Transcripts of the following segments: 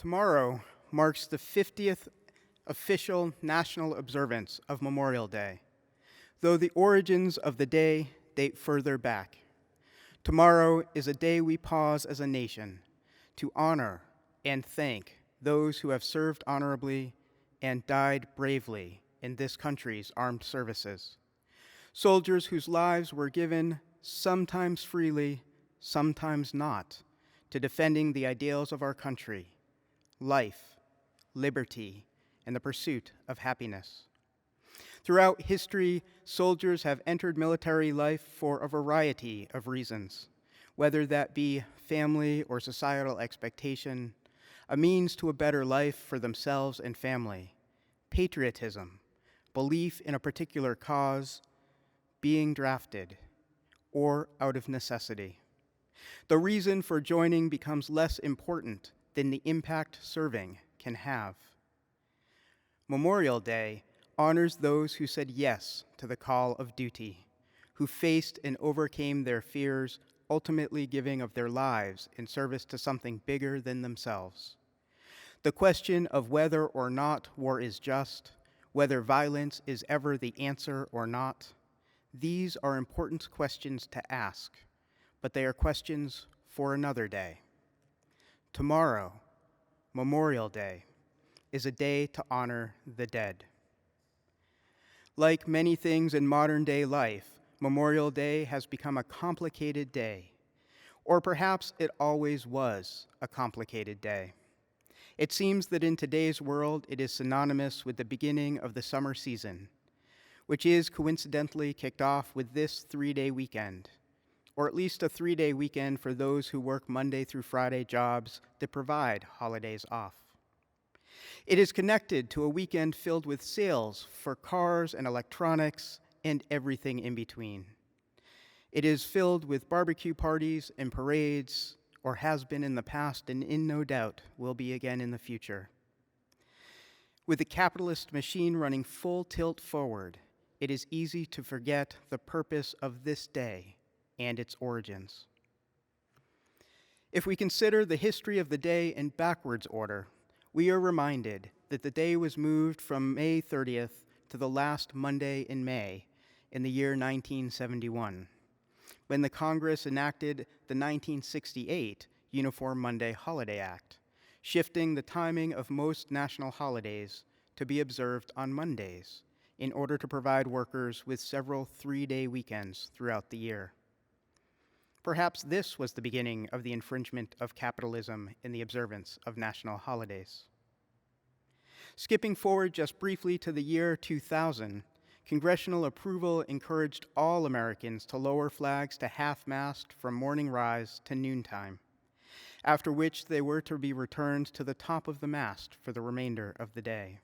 Tomorrow marks the 50th official national observance of Memorial Day, though the origins of the day date further back. Tomorrow is a day we pause as a nation to honor and thank those who have served honorably and died bravely in this country's armed services. Soldiers whose lives were given, sometimes freely, sometimes not, to defending the ideals of our country: life, liberty, and the pursuit of happiness. Throughout history, soldiers have entered military life for a variety of reasons, whether that be family or societal expectation, a means to a better life for themselves and family, patriotism, belief in a particular cause, being drafted, or out of necessity. The reason for joining becomes less important than the impact serving can have. Memorial Day honors those who said yes to the call of duty, who faced and overcame their fears, ultimately giving of their lives in service to something bigger than themselves. The question of whether or not war is just, whether violence is ever the answer or not, these are important questions to ask, but they are questions for another day. Tomorrow, Memorial Day, is a day to honor the dead. Like many things in modern-day life, Memorial Day has become a complicated day, or perhaps it always was a complicated day. It seems that in today's world, it is synonymous with the beginning of the summer season, which is coincidentally kicked off with this 3-day weekend, or at least a 3-day weekend for those who work Monday through Friday jobs that provide holidays off. It is connected to a weekend filled with sales for cars and electronics and everything in between. It is filled with barbecue parties and parades, or has been in the past and in no doubt will be again in the future. With the capitalist machine running full tilt forward, it is easy to forget the purpose of this day and its origins. If we consider the history of the day in backwards order, we are reminded that the day was moved from May 30th to the last Monday in May in the year 1971, when the Congress enacted the 1968 Uniform Monday Holiday Act, shifting the timing of most national holidays to be observed on Mondays in order to provide workers with several 3-day weekends throughout the year. Perhaps this was the beginning of the infringement of capitalism in the observance of national holidays. Skipping forward just briefly to the year 2000, congressional approval encouraged all Americans to lower flags to half-mast from morning rise to noontime, after which they were to be returned to the top of the mast for the remainder of the day.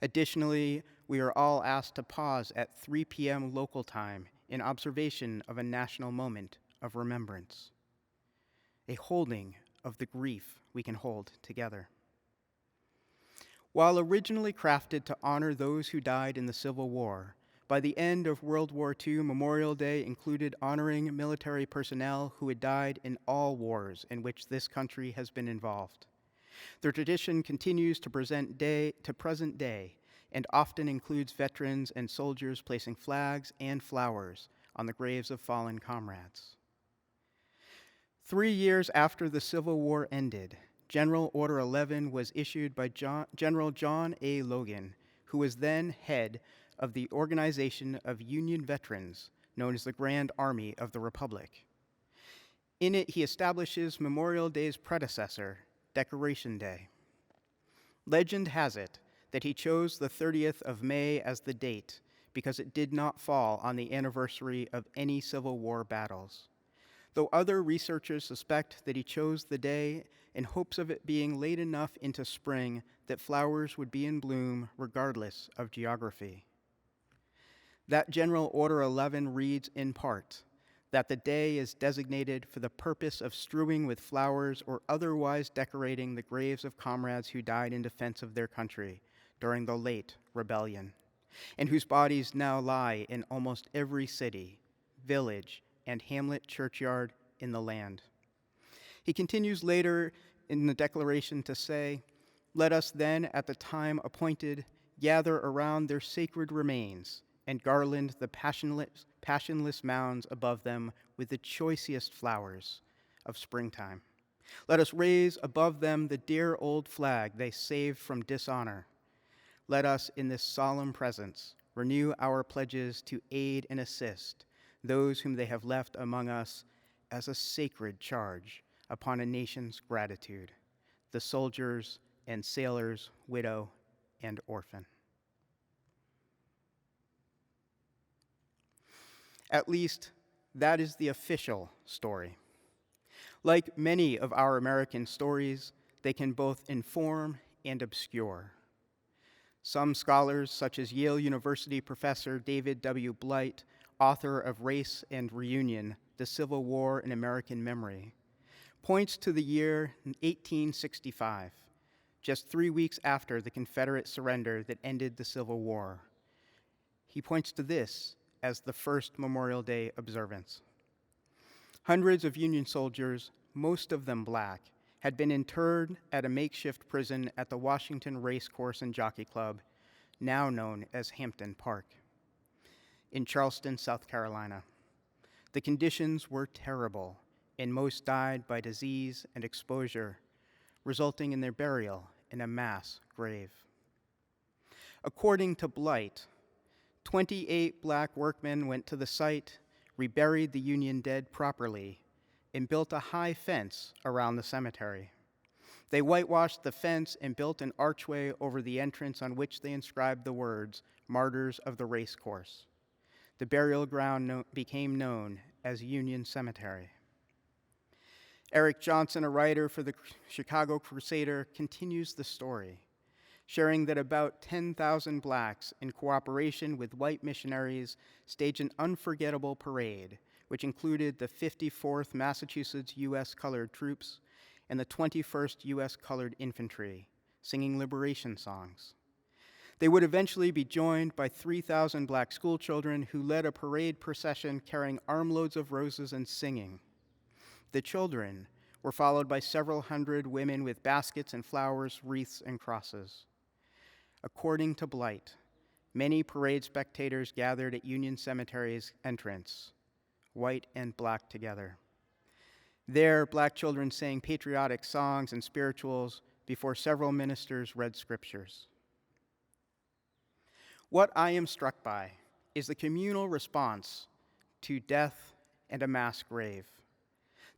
Additionally, we are all asked to pause at 3 p.m. local time in observation of a national moment of remembrance, a holding of the grief we can hold together. While originally crafted to honor those who died in the Civil War, by the end of World War II, Memorial Day included honoring military personnel who had died in all wars in which this country has been involved. The tradition continues to present day and often includes veterans and soldiers placing flags and flowers on the graves of fallen comrades. 3 years after the Civil War ended, General Order 11 was issued by General John A. Logan, who was then head of the Organization of Union Veterans, known as the Grand Army of the Republic. In it, he establishes Memorial Day's predecessor, Decoration Day. Legend has it that he chose the 30th of May as the date because it did not fall on the anniversary of any Civil War battles, though other researchers suspect that he chose the day in hopes of it being late enough into spring that flowers would be in bloom regardless of geography. That General Order 11 reads in part that the day is designated for the purpose of strewing with flowers or otherwise decorating the graves of comrades who died in defense of their country during the late rebellion, and whose bodies now lie in almost every city, village, and hamlet churchyard in the land. He continues later in the declaration to say, "Let us then, at the time appointed, gather around their sacred remains and garland the passionless mounds above them with the choicest flowers of springtime. Let us raise above them the dear old flag they saved from dishonor. Let us, in this solemn presence, renew our pledges to aid and assist those whom they have left among us as a sacred charge upon a nation's gratitude, the soldiers and sailors, widow and orphan." At least, that is the official story. Like many of our American stories, they can both inform and obscure. Some scholars, such as Yale University professor David W. Blight, author of Race and Reunion, The Civil War in American Memory, points to the year 1865, just 3 weeks after the Confederate surrender that ended the Civil War. He points to this as the first Memorial Day observance. Hundreds of Union soldiers, most of them black, had been interred at a makeshift prison at the Washington Race Course and Jockey Club, now known as Hampton Park, in Charleston, South Carolina. The conditions were terrible, and most died by disease and exposure, resulting in their burial in a mass grave. According to Blight, 28 black workmen went to the site, reburied the Union dead properly, and built a high fence around the cemetery. They whitewashed the fence and built an archway over the entrance on which they inscribed the words, "Martyrs of the Race Course." The burial ground became known as Union Cemetery. Eric Johnson, a writer for the Chicago Crusader, continues the story, sharing that about 10,000 blacks, in cooperation with white missionaries, staged an unforgettable parade, which included the 54th Massachusetts U.S. Colored Troops and the 21st U.S. Colored Infantry, singing liberation songs. They would eventually be joined by 3,000 black schoolchildren who led a parade procession carrying armloads of roses and singing. The children were followed by several hundred women with baskets and flowers, wreaths, and crosses. According to Blight, many parade spectators gathered at Union Cemetery's entrance, white and black together. There, black children sang patriotic songs and spirituals before several ministers read scriptures. What I am struck by is the communal response to death and a mass grave,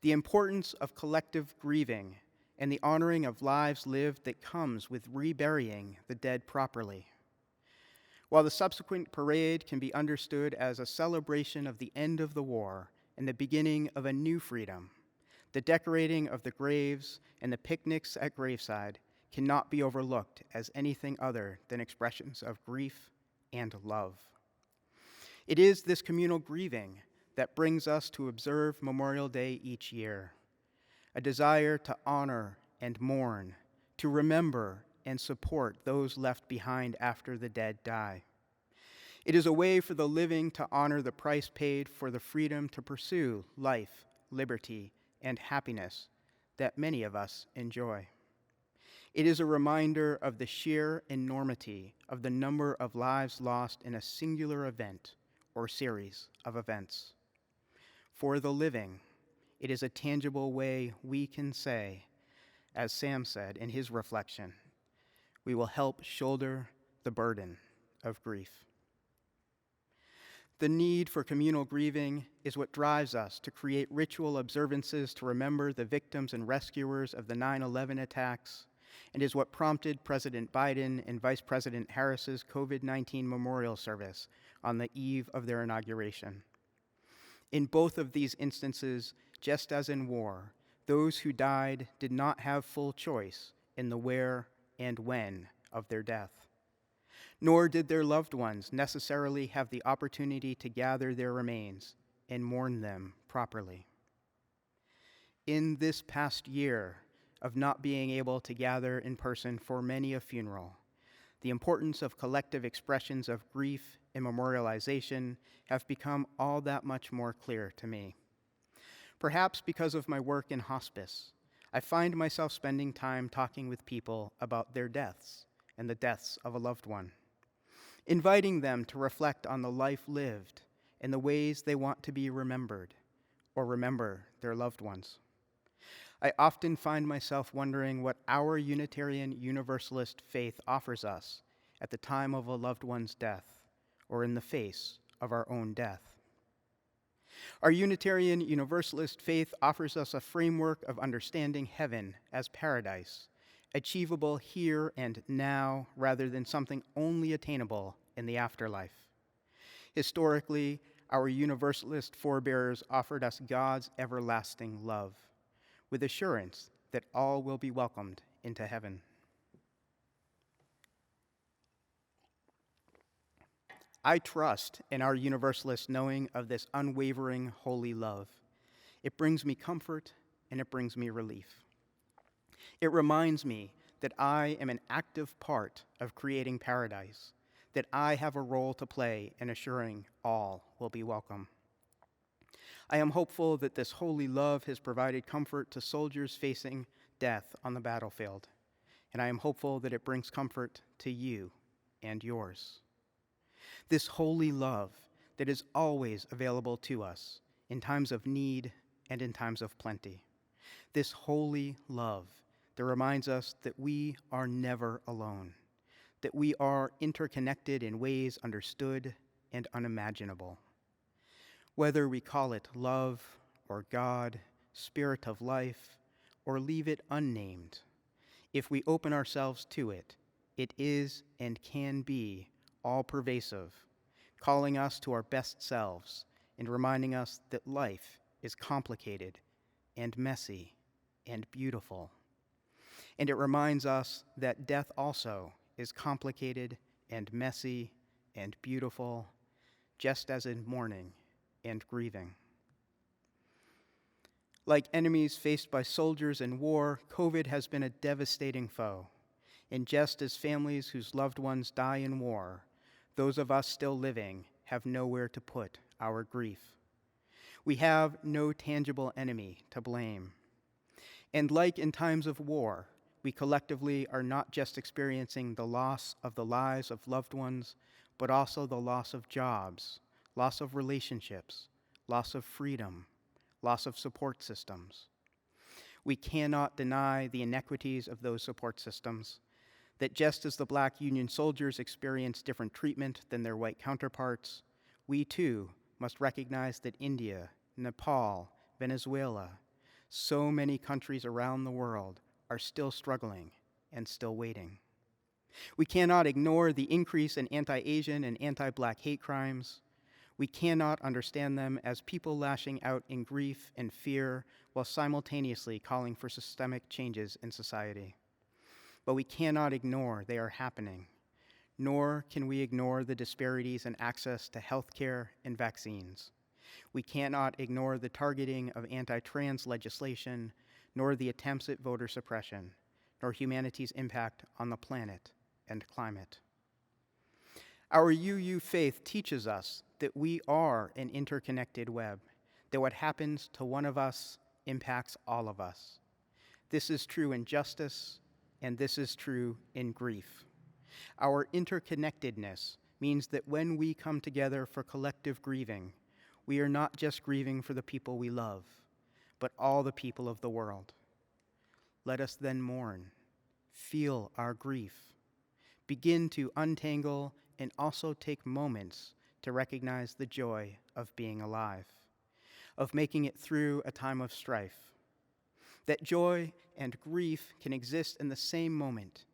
the importance of collective grieving and the honoring of lives lived that comes with reburying the dead properly. While the subsequent parade can be understood as a celebration of the end of the war and the beginning of a new freedom, the decorating of the graves and the picnics at graveside cannot be overlooked as anything other than expressions of grief and love. It is this communal grieving that brings us to observe Memorial Day each year, a desire to honor and mourn, to remember and support those left behind after the dead die. It is a way for the living to honor the price paid for the freedom to pursue life, liberty, and happiness that many of us enjoy. It is a reminder of the sheer enormity of the number of lives lost in a singular event or series of events. For the living, it is a tangible way we can say, as Sam said in his reflection, we will help shoulder the burden of grief. The need for communal grieving is what drives us to create ritual observances to remember the victims and rescuers of the 9/11 attacks, and is what prompted President Biden and Vice President Harris's COVID-19 memorial service on the eve of their inauguration. In both of these instances, just as in war, those who died did not have full choice in the where and when of their death, nor did their loved ones necessarily have the opportunity to gather their remains and mourn them properly. In this past year of not being able to gather in person for many a funeral, the importance of collective expressions of grief and memorialization have become all that much more clear to me. Perhaps because of my work in hospice, I find myself spending time talking with people about their deaths and the deaths of a loved one, inviting them to reflect on the life lived and the ways they want to be remembered or remember their loved ones. I often find myself wondering what our Unitarian Universalist faith offers us at the time of a loved one's death or in the face of our own death. Our Unitarian Universalist faith offers us a framework of understanding heaven as paradise, achievable here and now rather than something only attainable in the afterlife. Historically, our Universalist forebears offered us God's everlasting love, with assurance that all will be welcomed into heaven. I trust in our Universalist knowing of this unwavering holy love. It brings me comfort and it brings me relief. It reminds me that I am an active part of creating paradise, that I have a role to play in assuring all will be welcome. I am hopeful that this holy love has provided comfort to soldiers facing death on the battlefield, and I am hopeful that it brings comfort to you and yours. This holy love that is always available to us in times of need and in times of plenty. This holy love that reminds us that we are never alone, that we are interconnected in ways understood and unimaginable. Whether we call it love or God, spirit of life, or leave it unnamed, if we open ourselves to it, it is and can be all-pervasive, calling us to our best selves and reminding us that life is complicated and messy and beautiful. And it reminds us that death also is complicated and messy and beautiful, just as in mourning and grieving. Like enemies faced by soldiers in war, COVID has been a devastating foe. And just as families whose loved ones die in war, those of us still living have nowhere to put our grief. We have no tangible enemy to blame. And like in times of war, we collectively are not just experiencing the loss of the lives of loved ones, but also the loss of jobs, loss of relationships, loss of freedom, loss of support systems. We cannot deny the inequities of those support systems, that just as the Black Union soldiers experience different treatment than their white counterparts, we too must recognize that India, Nepal, Venezuela, so many countries around the world are still struggling and still waiting. We cannot ignore the increase in anti-Asian and anti-Black hate crimes. We cannot understand them as people lashing out in grief and fear while simultaneously calling for systemic changes in society. But we cannot ignore they are happening, nor can we ignore the disparities in access to healthcare and vaccines. We cannot ignore the targeting of anti-trans legislation, nor the attempts at voter suppression, nor humanity's impact on the planet and climate. Our UU faith teaches us that we are an interconnected web, that what happens to one of us impacts all of us. This is true in justice, and this is true in grief. Our interconnectedness means that when we come together for collective grieving, we are not just grieving for the people we love, but all the people of the world. Let us then mourn, feel our grief, begin to untangle, and also take moments to recognize the joy of being alive, of making it through a time of strife. That joy and grief can exist in the same moment,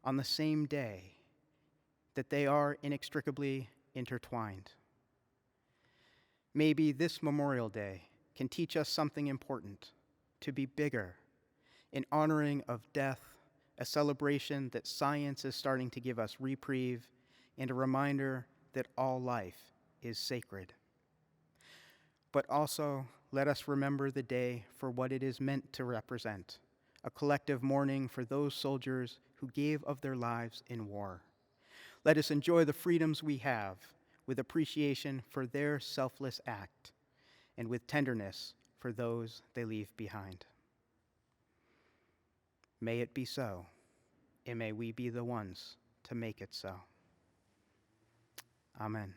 on the same day, that they are inextricably intertwined. Maybe this Memorial Day can teach us something important, to be bigger, in honoring of death, a celebration that science is starting to give us reprieve, and a reminder that all life is sacred. But also, let us remember the day for what it is meant to represent, a collective mourning for those soldiers who gave of their lives in war. Let us enjoy the freedoms we have with appreciation for their selfless act and with tenderness for those they leave behind. May it be so, and may we be the ones to make it so. Amen.